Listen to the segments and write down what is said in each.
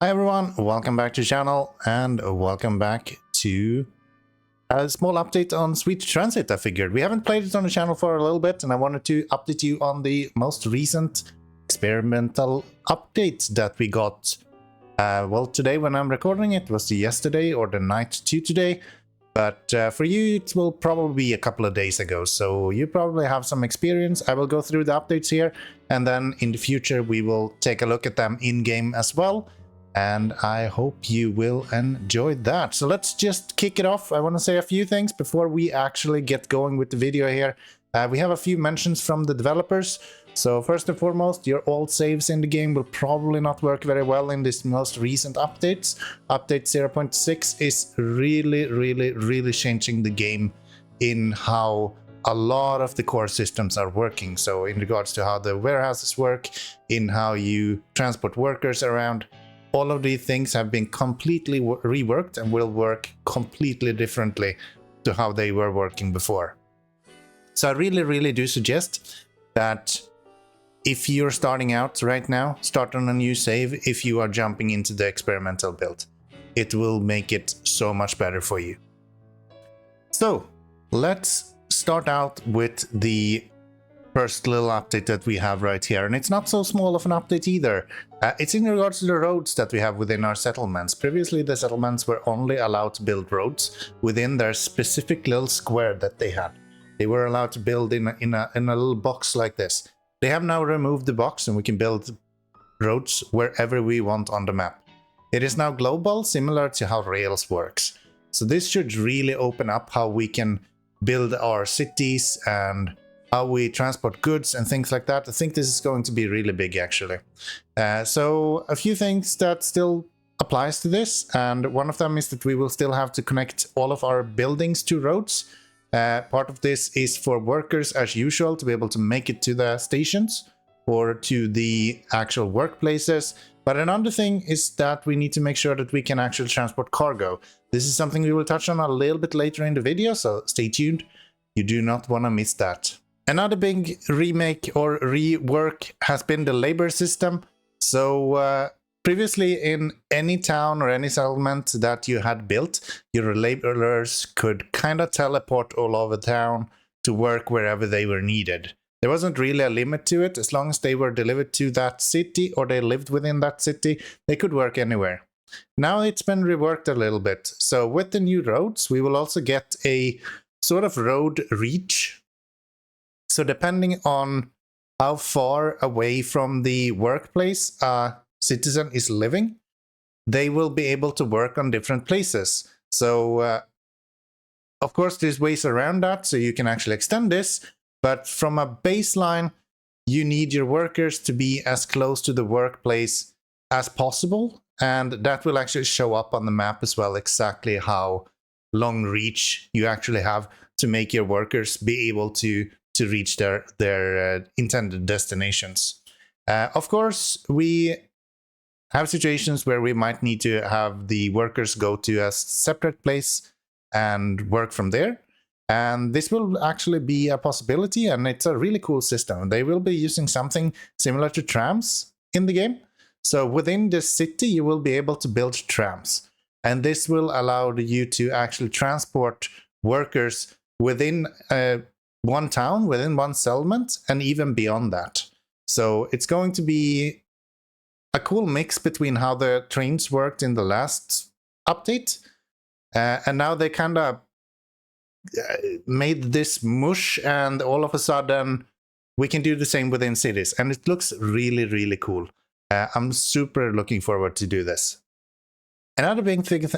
Hi everyone, welcome back to the channel and welcome back to a small update on Sweet Transit. I figured we haven't played it on the channel for a little bit and I wanted to update you on the most recent experimental update that we got. Well, today when I'm recording it was yesterday or the night to today, but for you it will probably be a couple of days ago, so you probably have some experience. I will go through the updates here and then in the future we will take a look at them in-game as well. And I hope you will enjoy that. So let's just kick it off. I want to say a few things before we actually get going with the video here. We have a few mentions from the developers. So first and foremost, your old saves in the game will probably not work very well in this most recent updates. Update 0.6 is really changing the game in how a lot of the core systems are working. So in regards to how the warehouses work, in how you transport workers around, all of these things have been completely reworked and will work completely differently to how they were working before. So I really do suggest that if you're starting out right now, start on a new save if you are jumping into the experimental build. It will make it so much better for you. So let's start out with the first little update that we have right here, and it's not so small of an update either. It's in regards to the roads that we have within our settlements. Previously the settlements were only allowed to build roads within their specific little square that they had. They were allowed to build in a little box like this. They have now removed the box and we can build roads wherever we want on the map. It is now global, similar to how Rails works. So this should really open up how we can build our cities and how we transport goods and things like that. I think this is going to be really big actually. So a few things that still applies to this, and one of them is that we will still have to connect all of our buildings to roads. Part of this is for workers as usual to be able to make it to the stations or to the actual workplaces. But another thing is that we need to make sure that we can actually transport cargo. This is something we will touch on a little bit later in the video, so stay tuned. You do not want to miss that. Another big remake or rework has been the labor system. So previously in any town or any settlement that you had built, your laborers could kind of teleport all over town to work wherever they were needed. There wasn't really a limit to it. As long as they were delivered to that city or they lived within that city, they could work anywhere. Now it's been reworked a little bit. So with the new roads, we will also get a sort of road reach. So depending on how far away from the workplace a citizen is living, they will be able to work on different places. So of course there's ways around that, so you can actually extend this, but from a baseline, you need your workers to be as close to the workplace as possible, and that will actually show up on the map as well, exactly how long reach you actually have to make your workers be able to reach their intended destinations. Of course, we have situations where we might need to have the workers go to a separate place and work from there. And this will actually be a possibility, and it's a really cool system. They will be using something similar to trams in the game. So within the city, you will be able to build trams. And this will allow you to actually transport workers within one town, within one settlement, and even beyond that. So it's going to be a cool mix between how the trains worked in the last update, and now they kind of made this mush, and all of a sudden we can do the same within cities, and it looks really cool. I'm super looking forward to do this. Another big thing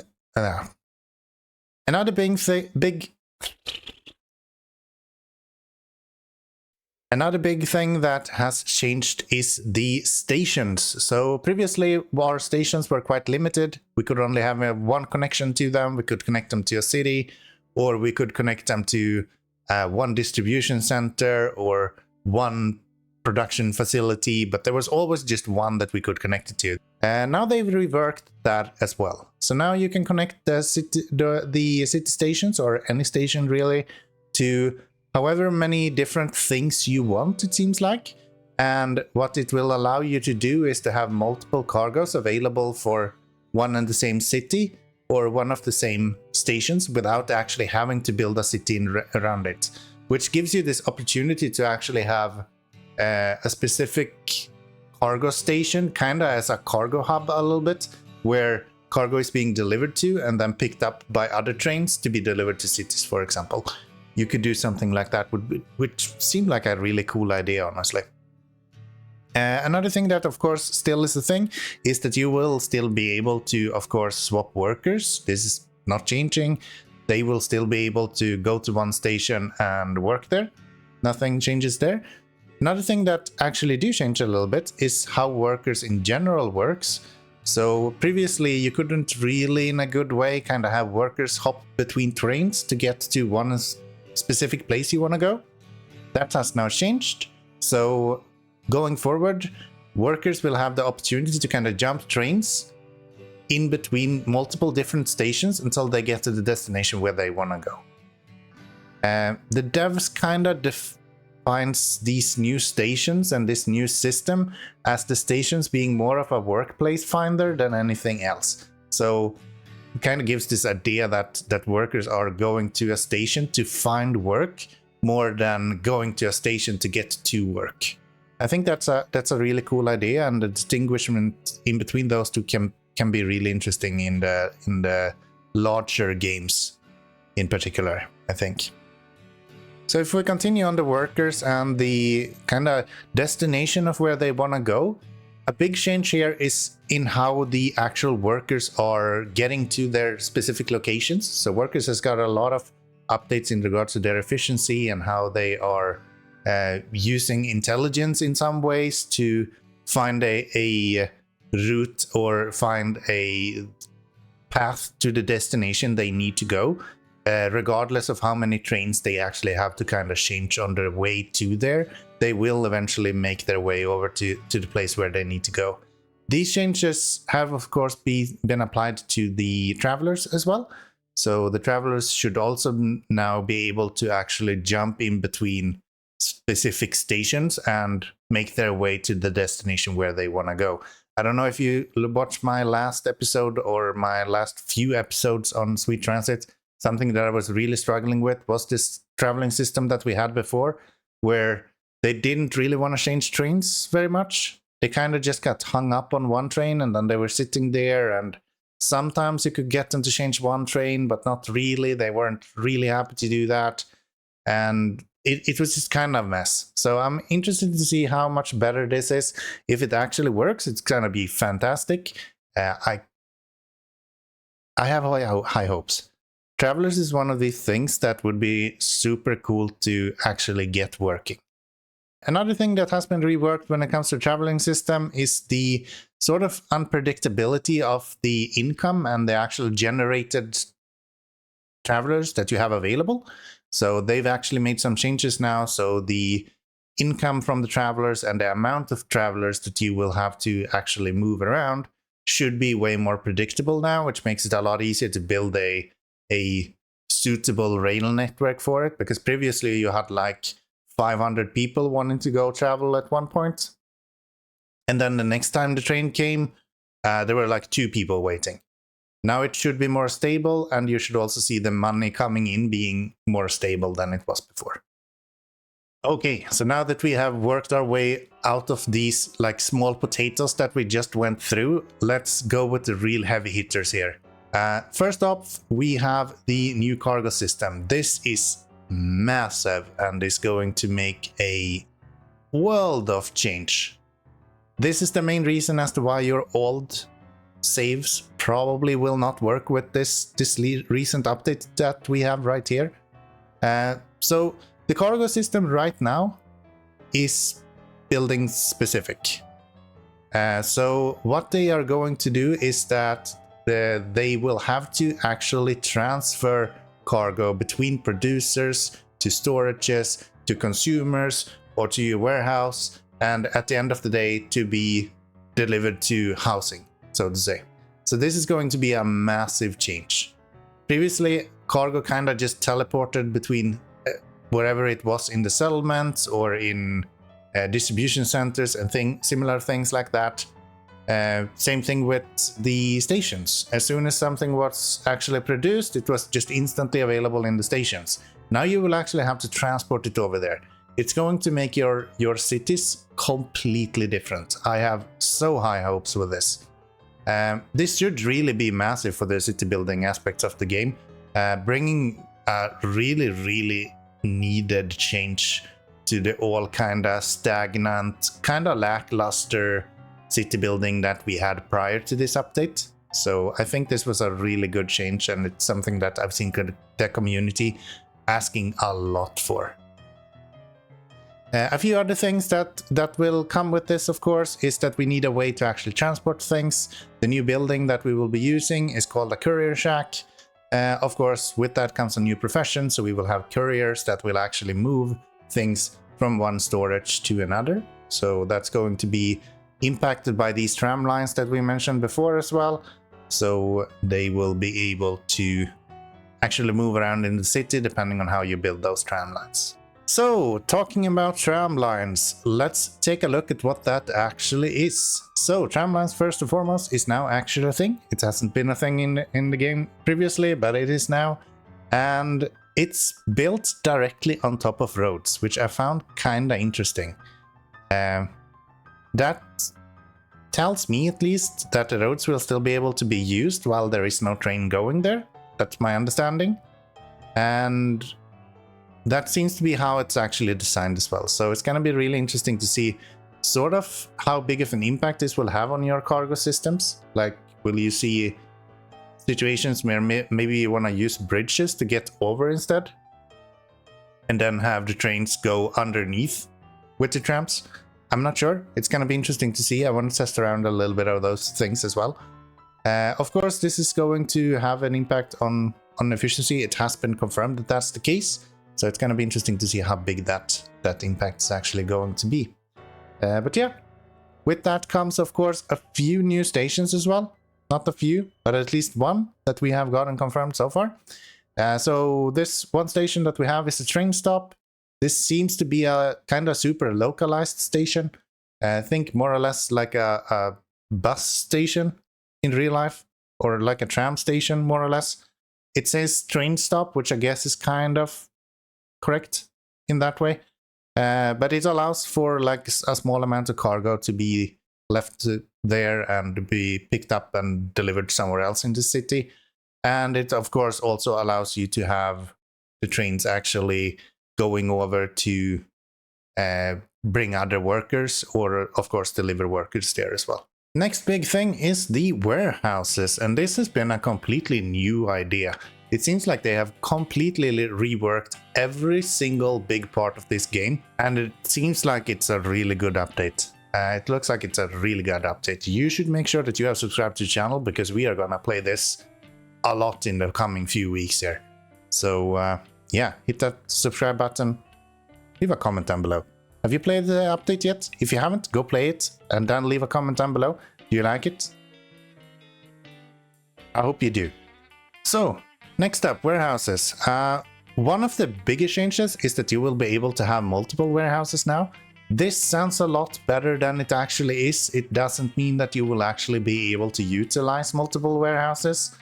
Another big thing that has changed is the stations. So previously our stations were quite limited. We could only have one connection to them. We could connect them to a city, or we could connect them to one distribution center or one production facility, but there was always just one that we could connect it to. And now they've reworked that as well. So now you can connect the city stations, or any station really, to however many different things you want, it seems like. And what it will allow you to do is to have multiple cargoes available for one and the same city or one of the same stations without actually having to build a city around it, which gives you this opportunity to actually have a specific cargo station, kind of as a cargo hub a little bit, where cargo is being delivered to and then picked up by other trains to be delivered to cities, for example. You could do something like that, which seemed like a really cool idea, honestly. Another thing that, of course, still is a thing is that you will still be able to, of course, swap workers. This is not changing. They will still be able to go to one station and work there. Nothing changes there. Another thing that actually do change a little bit is how workers in general works. So previously you couldn't really, in a good way, kind of have workers hop between trains to get to one specific place you want to go. That has now changed. So going forward, workers will have the opportunity to kind of jump trains in between multiple different stations until they get to the destination where they want to go. The devs kind of defines these new stations and this new system as the stations being more of a workplace finder than anything else. So it kind of gives this idea that workers are going to a station to find work more than going to a station to get to work. I think that's a really cool idea, and the distinguishment in between those two can be really interesting in the larger games in particular, I think. So if we continue on the workers and the kind of destination of where they want to go, a big change here is in how the actual workers are getting to their specific locations. So workers has got a lot of updates in regards to their efficiency and how they are using intelligence in some ways to find a route or find a path to the destination they need to go, regardless of how many trains they actually have to kind of change on their way to there. They will eventually make their way over to the place where they need to go. These changes have, of course, been applied to the travelers as well. So the travelers should also now be able to actually jump in between specific stations and make their way to the destination where they want to go. I don't know if you watched my last episode or my last few episodes on Sweet Transit. Something that I was really struggling with was this traveling system that we had before, where they didn't really want to change trains very much. They kind of just got hung up on one train and then they were sitting there, and sometimes you could get them to change one train, but not really. They weren't really happy to do that. And it was just kind of a mess. So I'm interested to see how much better this is. If it actually works, it's going to be fantastic. I have high hopes. Travelers is one of these things that would be super cool to actually get working. Another thing that has been reworked when it comes to traveling system is the sort of unpredictability of the income and the actual generated travelers that you have available. So they've actually made some changes now. So the income from the travelers and the amount of travelers that you will have to actually move around should be way more predictable now, which makes it a lot easier to build a suitable rail network for it. Because previously you had like 500 people wanting to go travel at one point. And then the next time the train came, there were like 2 people waiting. Now it should be more stable, and you should also see the money coming in being more stable than it was before. Okay, so now that we have worked our way out of these like small potatoes that we just went through, let's go with the real heavy hitters here. First off, we have the new cargo system. This is massive and is going to make a world of change. This is the main reason as to why your old saves probably will not work with this recent update that we have right here. So the cargo system right now is building specific. So what they are going to do is that they will have to actually transfer cargo between producers to storages to consumers or to your warehouse, and at the end of the day to be delivered to housing, so to say. So this is going to be a massive change. Previously, cargo kind of just teleported between wherever it was in the settlements or in distribution centers and similar things like that. Same thing with the stations. As soon as something was actually produced, it was just instantly available in the stations. Now you will actually have to transport it over there. It's going to make your cities completely different. I have so high hopes with this. This should really be massive for the city building aspects of the game, bringing a really needed change to the all kinda stagnant, kinda lackluster city building that we had prior to this update. So I think this was a really good change, and it's something that I've seen the community asking a lot for. A few other things that will come with this, of course, is that we need a way to actually transport things. The new building that we will be using is called a courier shack. Of course, with that comes a new profession, so we will have couriers that will actually move things from one storage to another. So that's going to be impacted by these tram lines that we mentioned before as well. So they will be able to actually move around in the city depending on how you build those tram lines. So, talking about tram lines, let's take a look at what that actually is. So, tram lines, first and foremost, is now actually a thing. It hasn't been a thing in the game previously, but it is now. And it's built directly on top of roads, which I found kinda interesting. That tells me, at least, that the roads will still be able to be used while there is no train going there. That's my understanding. And that seems to be how it's actually designed as well. So it's going to be really interesting to see sort of how big of an impact this will have on your cargo systems. Like, will you see situations where maybe you want to use bridges to get over instead? And then have the trains go underneath with the trams? I'm not sure. It's going to be interesting to see. I want to test around a little bit of those things as well. Of course, this is going to have an impact on efficiency. It has been confirmed that that's the case. So it's going to be interesting to see how big that impact is actually going to be. But yeah, with that comes, of course, a few new stations as well. Not a few, but at least one that we have gotten confirmed so far. So this one station that we have is a train stop. This seems to be a kind of super localized station. I think more or less like a bus station in real life, or like a tram station, more or less. It says train stop, which I guess is kind of correct in that way, but it allows for like a small amount of cargo to be left there and be picked up and delivered somewhere else in the city. And it of course also allows you to have the trains actually going over to bring other workers, or of course deliver workers there as well. Next big thing is the warehouses, and this has been a completely new idea. It seems like they have completely reworked every single big part of this game, and it seems like it's a really good update. It looks like it's a really good update. You should make sure that you have subscribed to the channel, because we are gonna play this a lot in the coming few weeks here. So yeah, hit that subscribe button, leave a comment down below. Have you played the update yet? If you haven't, go play it, and then leave a comment down below. Do you like it? I hope you do. So, next up, warehouses. One of the biggest changes is that you will be able to have multiple warehouses now. This sounds a lot better than it actually is. It doesn't mean that you will actually be able to utilize multiple warehouses.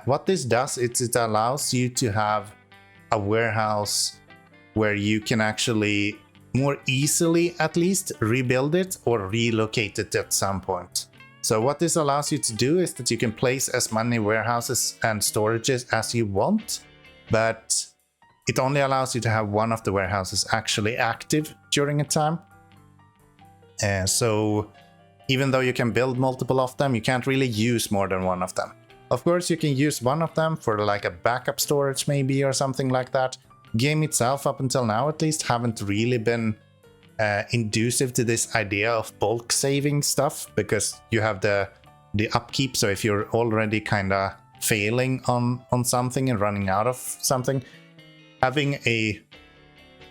What this does is it allows you to have a warehouse where you can actually more easily, at least, rebuild it or relocate it at some point. So what this allows you to do is that you can place as many warehouses and storages as you want, but it only allows you to have one of the warehouses actually active during a time. So even though you can build multiple of them, you can't really use more than one of them. Of course, you can use one of them for like a backup storage maybe, or something like that. Game itself, up until now at least, haven't really been inducive to this idea of bulk saving stuff, because you have the upkeep. So if you're already kind of failing on something and running out of something, having a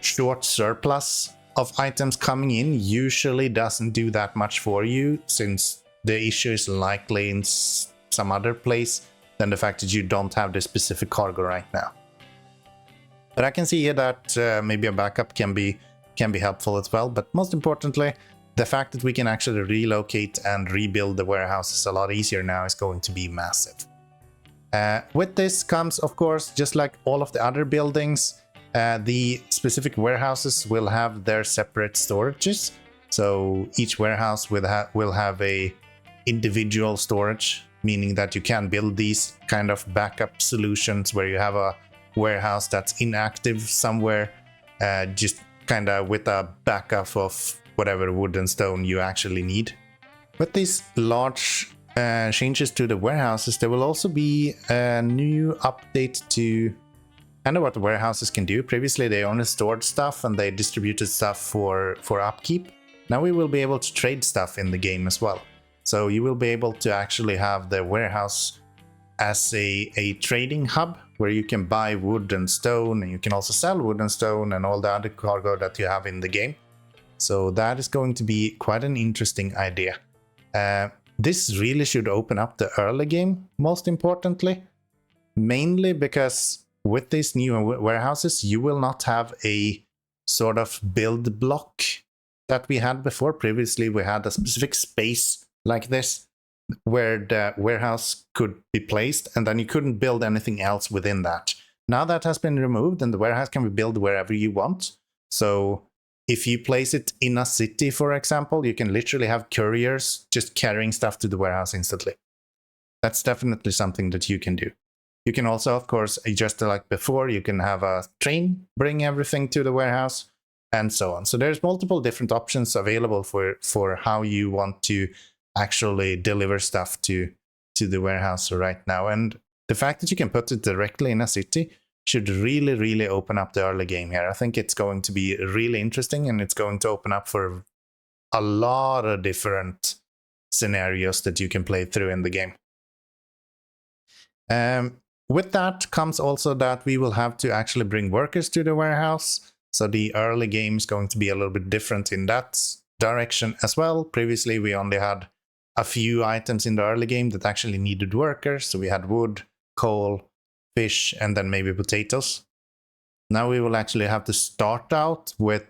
short surplus of items coming in usually doesn't do that much for you, since the issue is likely in some other place than the fact that you don't have the specific cargo right now. But I can see here that maybe a backup can be can be helpful as well. But most importantly, the fact that we can actually relocate and rebuild the warehouses a lot easier now is going to be massive. With this comes, of course, just like all of the other buildings, the specific warehouses will have their separate storages. So each warehouse will have a individual storage, meaning that you can build these kind of backup solutions where you have a warehouse that's inactive somewhere, just kind of with a backup of whatever wood and stone you actually need. With these large changes to the warehouses, there will also be a new update to kind of what the warehouses can do. Previously they only stored stuff and they distributed stuff for upkeep. Now we will be able to trade stuff in the game as well. So you will be able to actually have the warehouse as a trading hub where you can buy wood and stone, and you can also sell wood and stone and all the other cargo that you have in the game. So that is going to be quite an interesting idea. This really should open up the early game, most importantly, mainly because with these new warehouses, you will not have a sort of build block that we had before. Previously, we had a specific space like this where the warehouse could be placed, and then you couldn't build anything else within that. Now that has been removed, and the warehouse can be built wherever you want. So if you place it in a city, for example, you can literally have couriers just carrying stuff to the warehouse instantly. That's definitely something that you can do. You can also, of course, just like before, you can have a train bring everything to the warehouse and so on. So there's multiple different options available for how you want to actually deliver stuff to the warehouse right now. And the fact that you can put it directly in a city should really, really open up the early game here. I think it's going to be really interesting, and it's going to open up for a lot of different scenarios that you can play through in the game. With that comes also that we will have to actually bring workers to the warehouse. So the early game is going to be a little bit different in that direction as well. Previously, we only had a few items in the early game that actually needed workers. So we had wood, coal, fish, and then maybe potatoes. Now we will actually have to start out with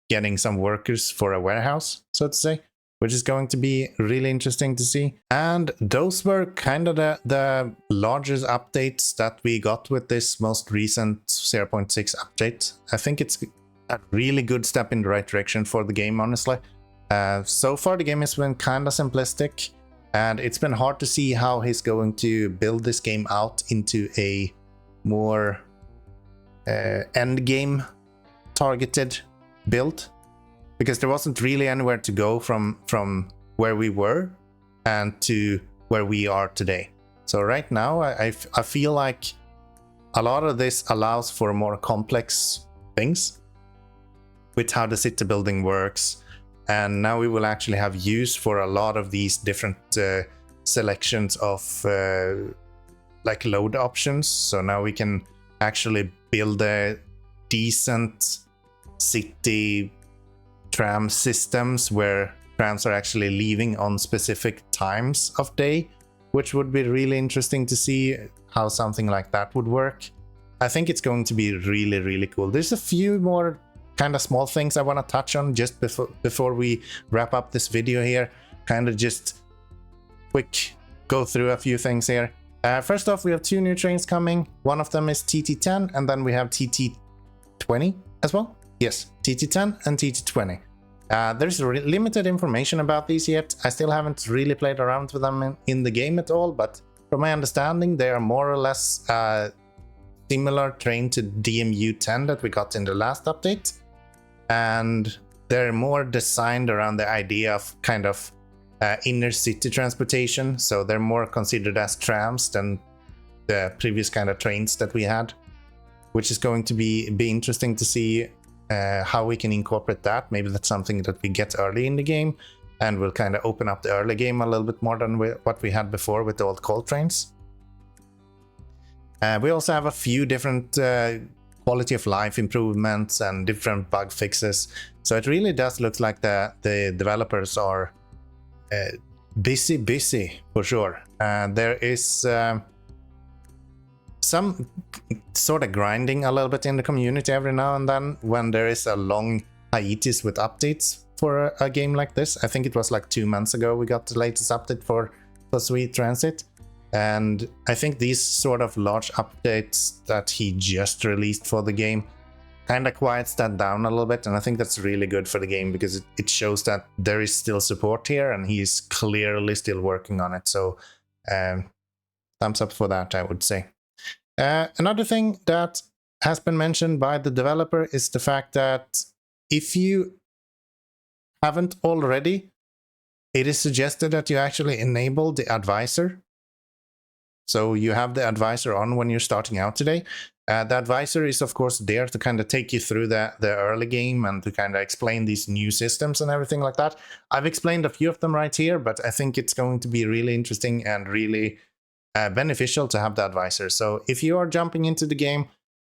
getting some workers for a warehouse, so to say, which is going to be really interesting to see. And those were kind of the largest updates that we got with this most recent 0.6 update. I think it's a really good step in the right direction for the game, honestly. So far the game has been kind of simplistic, and it's been hard to see how he's going to build this game out into a more end game targeted build, because there wasn't really anywhere to go from where we were and to where we are today. So right now I feel like a lot of this allows for more complex things with how the city building works. And now we will actually have use for a lot of these different selections of like load options. So now we can actually build a decent city tram systems where trams are actually leaving on specific times of day, which would be really interesting to see how something like that would work. I think it's going to be really, really cool. There's a few more kind of small things I want to touch on just before we wrap up this video here. Kind of just quick go through a few things here. First off, we have two new trains coming. One of them is TT10, and then we have TT20 as well. Yes, TT10 and TT20. There's limited information about these yet. I still haven't really played around with them in the game at all, but from my understanding, they are more or less similar train to DMU10 that we got in the last update. And they're more designed around the idea of kind of inner city transportation. So they're more considered as trams than the previous kind of trains that we had, which is going to be interesting to see how we can incorporate that. Maybe that's something that we get early in the game, and will kind of open up the early game a little bit more than what we had before with the old coal trains. We also have a few different quality of life improvements and different bug fixes. So it really does look like the developers are busy for sure. There is some sort of grinding a little bit in the community every now and then when there is a long hiatus with updates for a game like this. I think it was like 2 months ago we got the latest update for Sweet Transit. And I think these sort of large updates that he just released for the game kind of quiets that down a little bit, and I think that's really good for the game because it shows that there is still support here and he's clearly still working on it. So thumbs up for that, I would say. Another thing that has been mentioned by the developer is the fact that if you haven't already, it is suggested that you actually enable the advisor. So you have the advisor on when you're starting out today. The advisor is of course there to kind of take you through the early game and to kind of explain these new systems and everything like that. I've explained a few of them right here, but I think it's going to be really interesting and really beneficial to have the advisor. So if you are jumping into the game,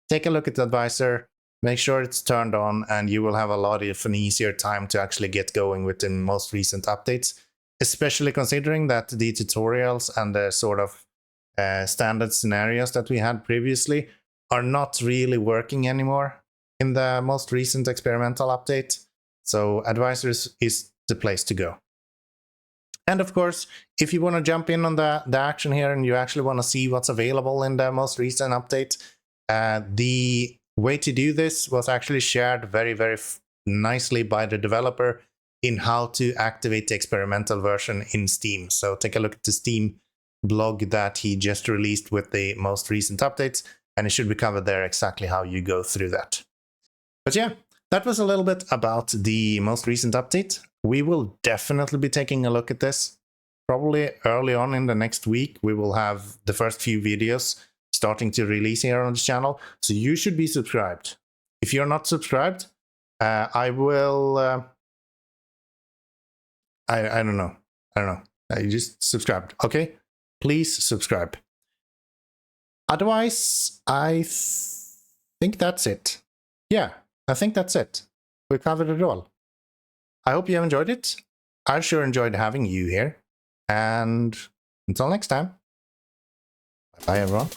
take a look at the advisor, make sure it's turned on, and you will have a lot of an easier time to actually get going with the most recent updates, especially considering that the tutorials and the sort of standard scenarios that we had previously are not really working anymore in the most recent experimental update. So advisors is the place to go. And of course, if you want to jump in on the action here and you actually want to see what's available in the most recent update, the way to do this was actually shared very, very nicely by the developer in how to activate the experimental version in Steam. So take a look at the Steam blog that he just released with the most recent updates, and it should be covered there exactly how you go through that. But yeah, that was a little bit about the most recent update. We will definitely be taking a look at this. Probably early on in the next week, we will have the first few videos starting to release here on the channel, so you should be subscribed. If you're not subscribed, I will... I don't know. You just subscribed, okay? Please subscribe. Otherwise, I think that's it. Yeah, I think that's it. We covered it all. I hope you have enjoyed it. I sure enjoyed having you here. And until next time, bye everyone.